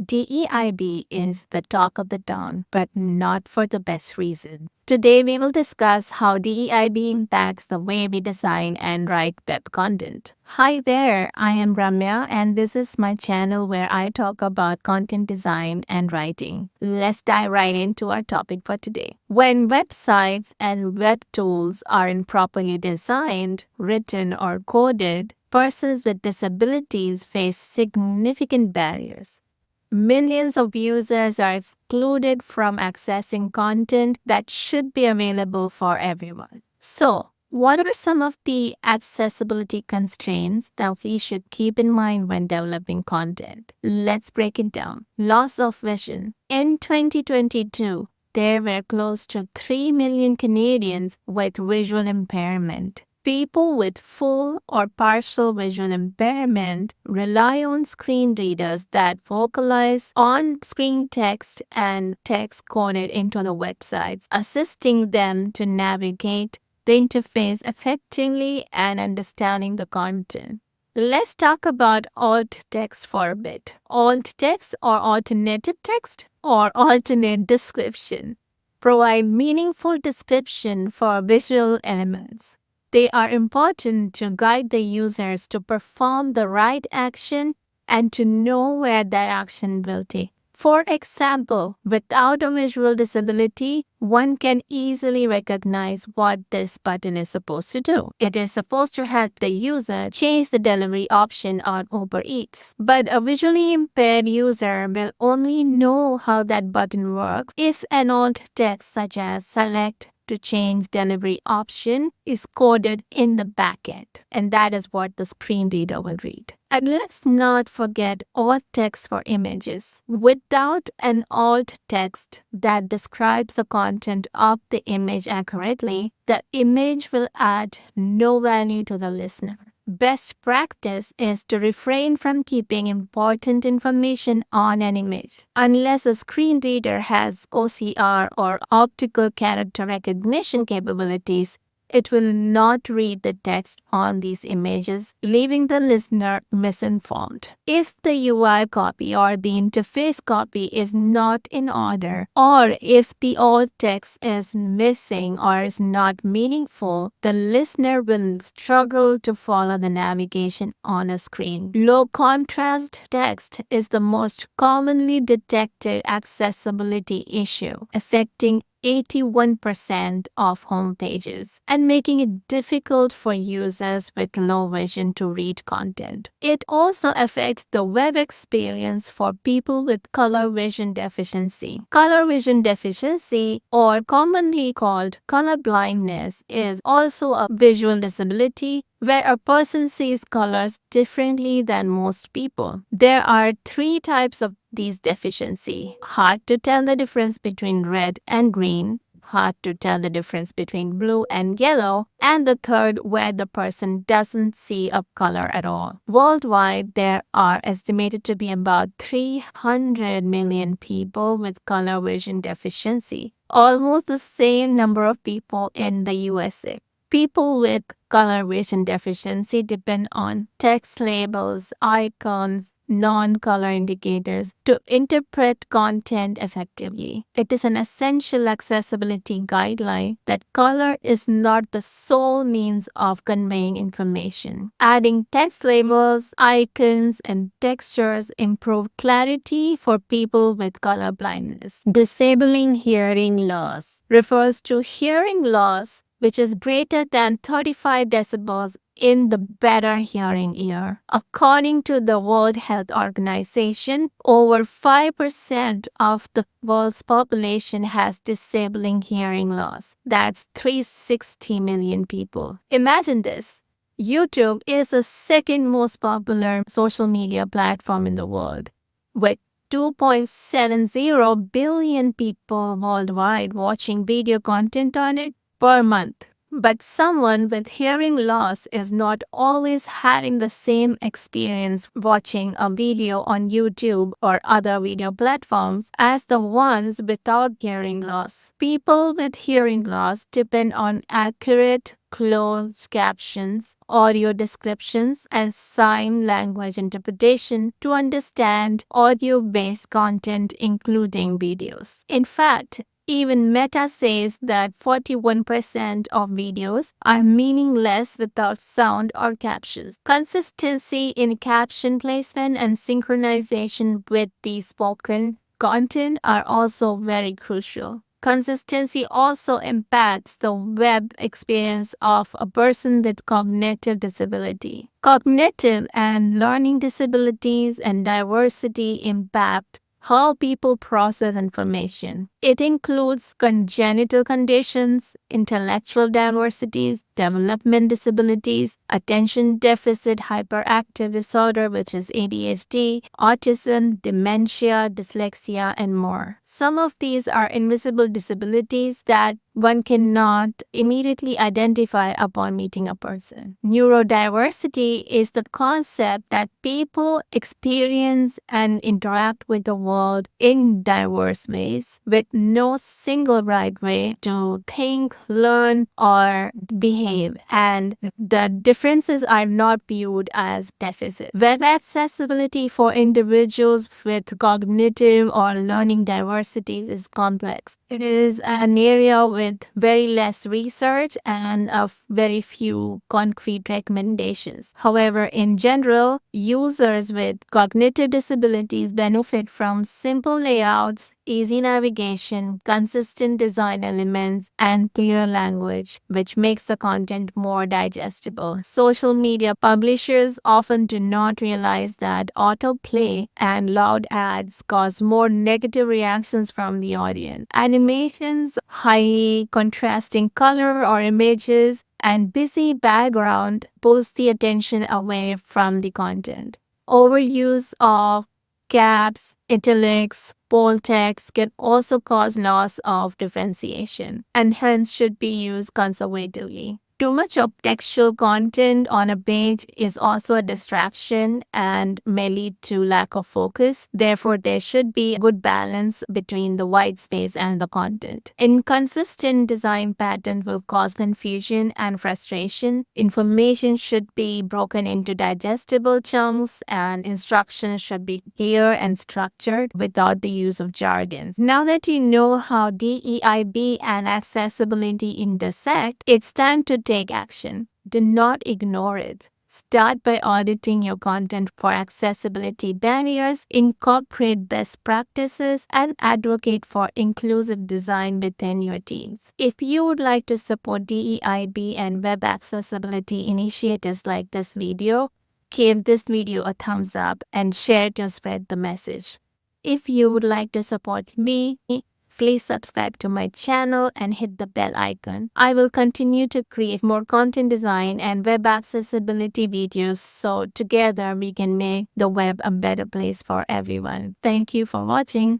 DEIB is the talk of the town, but not for the best reason. Today, we will discuss how DEIB impacts the way we design and write web content. Hi there, I am Ramya, and this is my channel where I talk about content design and writing. Let's dive right into our topic for today. When websites and web tools aren't properly designed, written, or coded, persons with disabilities face significant barriers. Millions of users are excluded from accessing content that should be available for everyone. So, what are some of the accessibility constraints that we should keep in mind when developing content? Let's break it down. Loss of vision. In 2022, there were close to 3 million Canadians with visual impairment. People with full or partial visual impairment rely on screen readers that vocalize on-screen text and text coded into the websites, assisting them to navigate the interface effectively and understanding the content. Let's talk about alt text for a bit. Alt text or alternative text or alternate description provide meaningful description for visual elements. They are important to guide the users to perform the right action and to know where that action will take. For example, without a visual disability, one can easily recognize what this button is supposed to do. It is supposed to help the user change the delivery option on Uber Eats. But a visually impaired user will only know how that button works if an alt text such as select to change delivery option is coded in the backend. And that is what the screen reader will read. And let's not forget alt text for images. Without an alt text that describes the content of the image accurately, the image will add no value to the listener. Best practice is to refrain from keeping important information on an image. Unless a screen reader has OCR or optical character recognition capabilities, it will not read the text on these images, leaving the listener misinformed. If the UI copy or the interface copy is not in order, or if the alt text is missing or is not meaningful, the listener will struggle to follow the navigation on a screen. Low contrast text is the most commonly detected accessibility issue, affecting 81% of home pages and making it difficult for users with low vision to read content. It also affects the web experience for people with color vision deficiency. Color vision deficiency, or commonly called color blindness, is also a visual disability where a person sees colors differently than most people. There are 3 types of these deficiency: hard to tell the difference between red and green, hard to tell the difference between blue and yellow, and the third where the person doesn't see a color at all. Worldwide, there are estimated to be about 300 million people with color vision deficiency, almost the same number of people in the USA. People with color vision deficiency depend on text labels, icons, non-color indicators to interpret content effectively. It is an essential accessibility guideline that color is not the sole means of conveying information. Adding text labels, icons, and textures improve clarity for people with color blindness. Disabling hearing loss refers to hearing loss which is greater than 35 decibels in the better hearing ear. According to the World Health Organization, over 5% of the world's population has disabling hearing loss. That's 360 million people. Imagine this. YouTube is the second most popular social media platform in the world, with 2.70 billion people worldwide watching video content on it per month. But someone with hearing loss is not always having the same experience watching a video on YouTube or other video platforms as the ones without hearing loss. People with hearing loss depend on accurate, closed captions, audio descriptions, and sign language interpretation to understand audio-based content, including videos. In fact, even Meta says that 41% of videos are meaningless without sound or captions. Consistency in caption placement and synchronization with the spoken content are also very crucial. Consistency also impacts the web experience of a person with cognitive disability. Cognitive and learning disabilities and diversity impact how people process information. It includes congenital conditions, intellectual diversities, development disabilities, attention deficit hyperactive disorder, which is ADHD, autism, dementia, dyslexia, and more. Some of these are invisible disabilities that one cannot immediately identify upon meeting a person. Neurodiversity is the concept that people experience and interact with the world in diverse ways, with no single right way to think, learn, or behave, and the differences are not viewed as deficits. Web accessibility for individuals with cognitive or learning diversities is complex. It is an area with very less research and of very few concrete recommendations. However, in general, users with cognitive disabilities benefit from simple layouts, easy navigation, consistent design elements, and clear language, which makes the content more digestible. Social media publishers often do not realize that autoplay and loud ads cause more negative reactions from the audience. Animations, high contrasting color or images, and busy background pulls the attention away from the content. Overuse of caps, italics, bold text can also cause loss of differentiation and hence should be used conservatively. Too much of textual content on a page is also a distraction and may lead to lack of focus. Therefore, there should be a good balance between the white space and the content. Inconsistent design pattern will cause confusion and frustration. Information should be broken into digestible chunks and instructions should be clear and structured without the use of jargons. Now that you know how DEIB and accessibility intersect, it's time to take action. Do not ignore it. Start by auditing your content for accessibility barriers, incorporate best practices, and advocate for inclusive design within your teams. If you would like to support DEIB and web accessibility initiatives like this video, give this video a thumbs up and share it to spread the message. If you would like to support me, please subscribe to my channel and hit the bell icon. I will continue to create more content design and web accessibility videos so together we can make the web a better place for everyone. Thank you for watching.